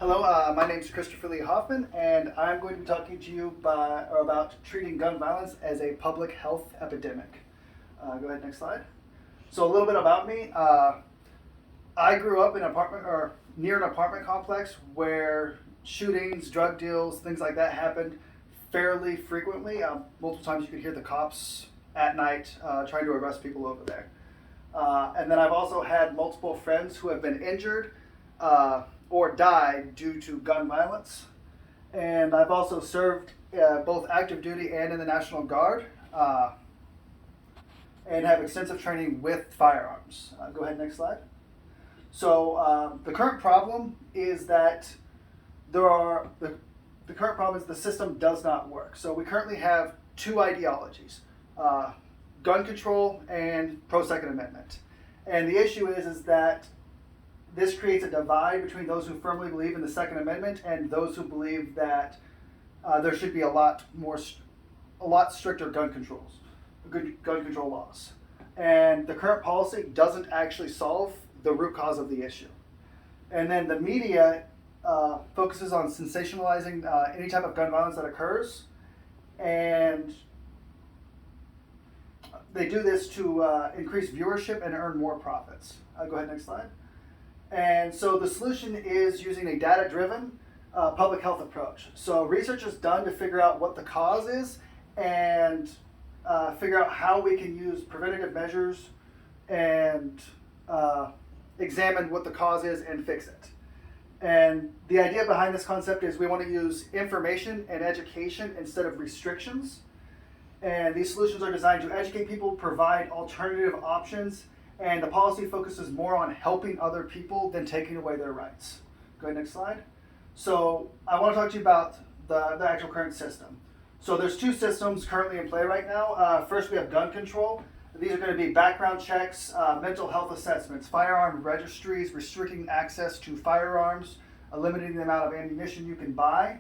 Hello, my name is Christopher Lee Hoffman, and I'm going to be talking to you about treating gun violence as a public health epidemic. Go ahead, next slide. So a little bit about me. I grew up in an apartment or near an apartment complex where shootings, drug deals, things like that happened fairly frequently. Multiple times you could hear the cops at night trying to arrest people over there. And then I've also had multiple friends who have been injured or died due to gun violence. And I've also served both active duty and in the National Guard and have extensive training with firearms. Go ahead, next slide. So the current problem is that the current problem is the system does not work. So we currently have two ideologies, gun control and pro-Second Amendment. And the issue is that this creates a divide between those who firmly believe in the Second Amendment and those who believe that there should be a lot stricter gun control laws. And the current policy doesn't actually solve the root cause of the issue. And then the media focuses on sensationalizing any type of gun violence that occurs, and they do this to increase viewership and earn more profits. Go ahead, next slide. And so the solution is using a data-driven public health approach. So research is done to figure out what the cause is and figure out how we can use preventative measures and examine what the cause is and fix it. And the idea behind this concept is we want to use information and education instead of restrictions. And these solutions are designed to educate people, provide alternative options, and the policy focuses more on helping other people than taking away their rights. Go ahead, next slide. So I want to talk to you about the actual current system. So there's two systems currently in play right now. First, we have gun control. These are going to be background checks, mental health assessments, firearm registries, restricting access to firearms, limiting the amount of ammunition you can buy.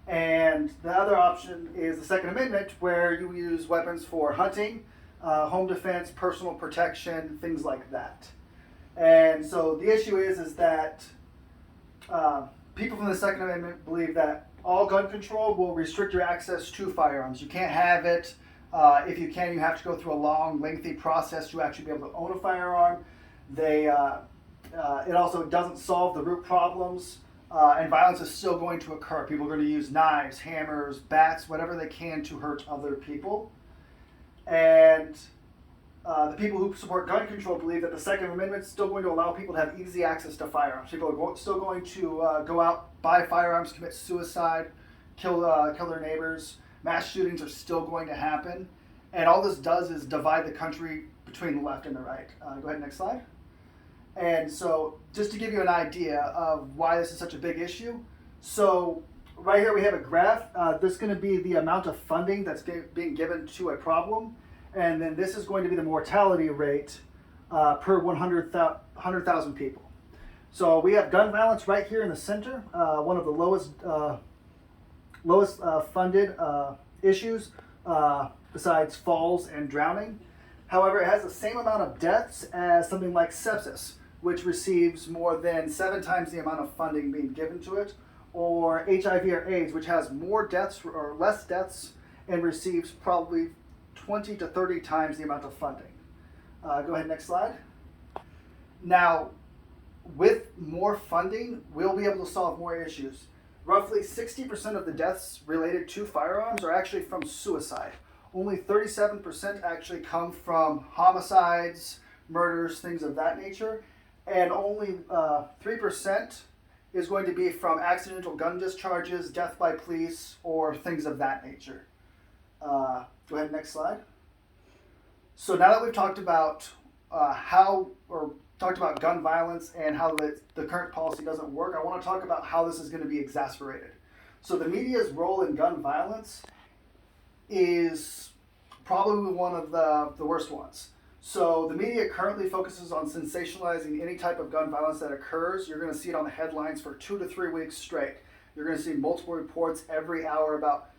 And the other option is the Second Amendment, where you use weapons for hunting, home defense, personal protection, things like that. And so the issue is that people from the Second Amendment believe that all gun control will restrict your access to firearms. You can't have it. If you can, you have to go through a long, lengthy process to actually be able to own a firearm. It also doesn't solve the root problems, and violence is still going to occur. People are going to use knives, hammers, bats, whatever they can to hurt other people. And the people who support gun control believe that the Second Amendment is still going to allow people to have easy access to firearms. People are still going to go out, buy firearms, commit suicide, kill their neighbors. Mass shootings are still going to happen. And all this does is divide the country between the left and the right. Go ahead, next slide. And so just to give you an idea of why this is such a big issue. So right here we have a graph. This is going to be the amount of funding that's being given to a problem. And then this is going to be the mortality rate per 100,000 people. So we have gun violence right here in the center, one of the lowest funded issues besides falls and drowning. However, it has the same amount of deaths as something like sepsis, which receives more than 7 times the amount of funding being given to it, or HIV or AIDS, which has more deaths or less deaths and receives probably 20 to 30 times the amount of funding. Go ahead, next slide. Now, with more funding, we'll be able to solve more issues. Roughly 60% of the deaths related to firearms are actually from suicide. Only 37% actually come from homicides, murders, things of that nature. And only 3% is going to be from accidental gun discharges, death by police, or things of that nature. Go ahead, next slide. So now that we've talked about talked about gun violence and how the current policy doesn't work, I want to talk about how this is going to be exacerbated. So the media's role in gun violence is probably one of the worst ones. So the media currently focuses on sensationalizing any type of gun violence that occurs. You're going to see it on the headlines for 2 to 3 weeks straight. You're going to see multiple reports every hour about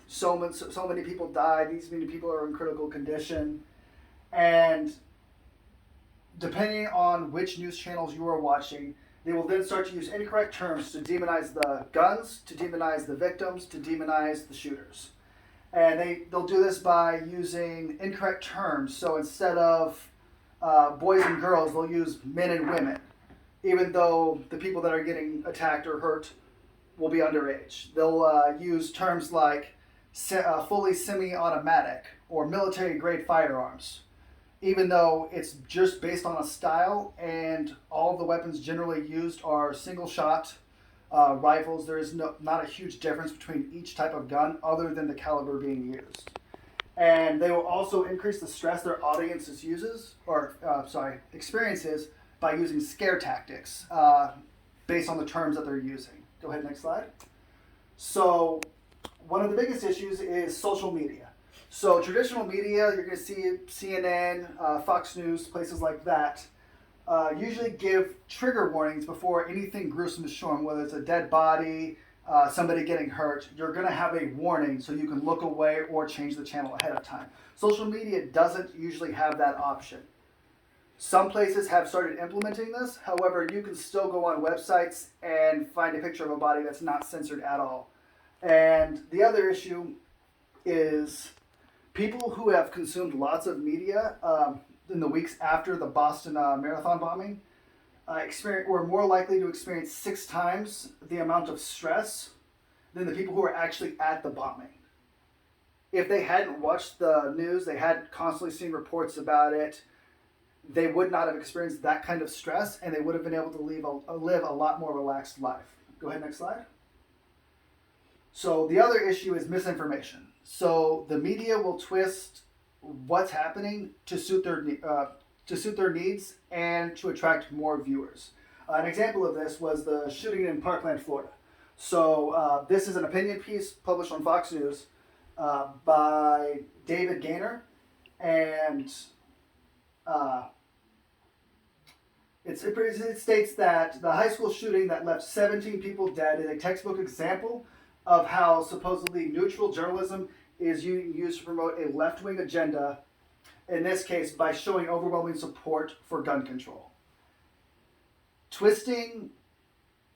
so many people died, these many people are in critical condition. And depending on which news channels you are watching, They will then start to use incorrect terms to demonize the guns, to demonize the victims, to demonize the shooters. And they'll do this by using incorrect terms. So instead of boys and girls, they'll use men and women, even though the people that are getting attacked or hurt will be underage. They'll use terms like fully semi-automatic or military-grade firearms, even though it's just based on a style and all the weapons generally used are single-shot rifles. There is not a huge difference between each type of gun other than the caliber being used. And they will also increase the stress their audiences experiences by using scare tactics based on the terms that they're using. Go ahead, next slide. So one of the biggest issues is social media. So traditional media, you're going to see CNN, Fox News, places like that, usually give trigger warnings before anything gruesome is shown, whether it's a dead body, somebody getting hurt. You're going to have a warning so you can look away or change the channel ahead of time. Social media doesn't usually have that option. Some places have started implementing this. However, you can still go on websites and find a picture of a body that's not censored at all. And the other issue is people who have consumed lots of media in the weeks after the Boston Marathon bombing were more likely to experience 6 times the amount of stress than the people who were actually at the bombing. If they hadn't watched the news, they hadn't constantly seen reports about it, they would not have experienced that kind of stress, and they would have been able to live a lot more relaxed life. Go ahead, next slide. So the other issue is misinformation. So the media will twist what's happening to suit their needs and to attract more viewers. An example of this was the shooting in Parkland, Florida. So this is an opinion piece published on Fox News by David Gaynor, and it states that the high school shooting that left 17 people dead is a textbook example of how supposedly neutral journalism is used to promote a left-wing agenda, in this case by showing overwhelming support for gun control. Twisting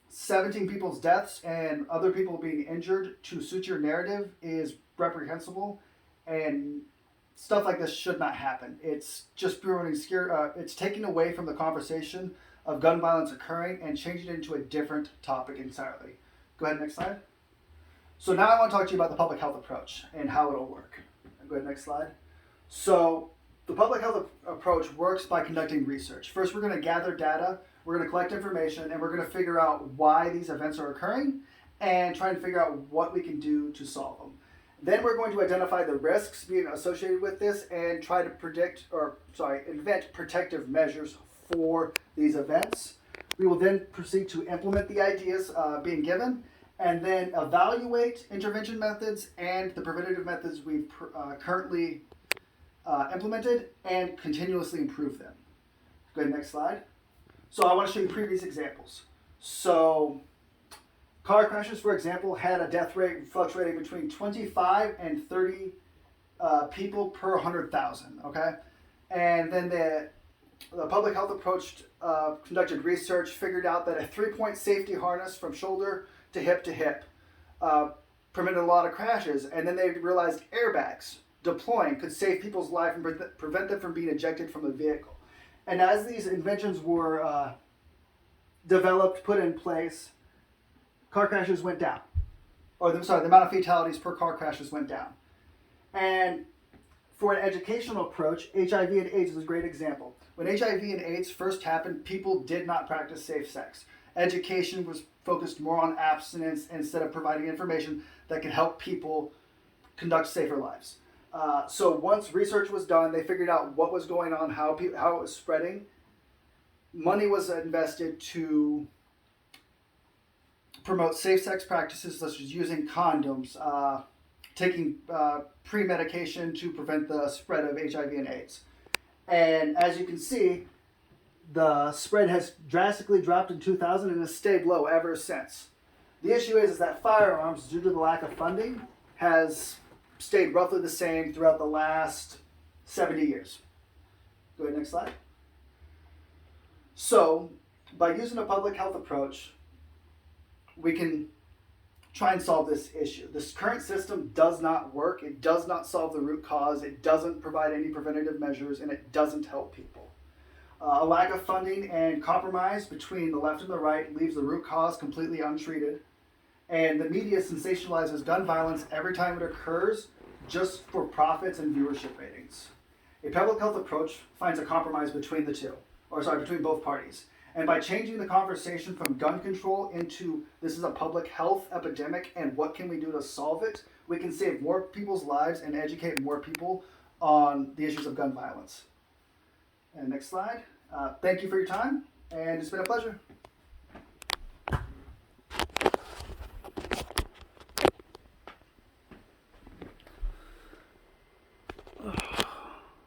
17 people's deaths and other people being injured to suit your narrative is reprehensible, and stuff like this should not happen. It's just promoting it's taking away from the conversation of gun violence occurring and changing it into a different topic entirely. Go ahead, next slide. So now I want to talk to you about the public health approach and how it'll work. Go ahead, next slide. So the public health approach works by conducting research. First, we're going to gather data, we're going to collect information, and we're going to figure out why these events are occurring and try and figure out what we can do to solve them. Then we're going to identify the risks being associated with this and try to invent protective measures for these events. We will then proceed to implement the ideas being given, and then evaluate intervention methods and the preventative methods we've currently implemented and continuously improve them. Go ahead, next slide. So I want to show you previous examples. So car crashes, for example, had a death rate fluctuating between 25 and 30 people per 100,000, okay? And then the public health approach conducted research, figured out that a 3-point safety harness from shoulder to hip prevented a lot of crashes. And then they realized airbags deploying could save people's life and prevent them from being ejected from the vehicle. And as these inventions were developed, put in place, car crashes went down. The amount of fatalities per car crashes went down. And for an educational approach, HIV and AIDS is a great example. When HIV and AIDS first happened, people did not practice safe sex. Education was focused more on abstinence instead of providing information that could help people conduct safer lives. So once research was done, they figured out what was going on, how it was spreading. Money was invested to promote safe sex practices such as using condoms, taking pre-medication to prevent the spread of HIV and AIDS. And as you can see, the spread has drastically dropped in 2000 and has stayed low ever since. The issue is that firearms, due to the lack of funding, has stayed roughly the same throughout the last 70 years. Go ahead, next slide. So by using a public health approach, we can try and solve this issue. This current system does not work. It does not solve the root cause. It doesn't provide any preventative measures, and it doesn't help people. A lack of funding and compromise between the left and the right leaves the root cause completely untreated. And the media sensationalizes gun violence every time it occurs just for profits and viewership ratings. A public health approach finds a compromise between between both parties. And by changing the conversation from gun control into this is a public health epidemic and what can we do to solve it, we can save more people's lives and educate more people on the issues of gun violence. And next slide. Thank you for your time, and it's been a pleasure.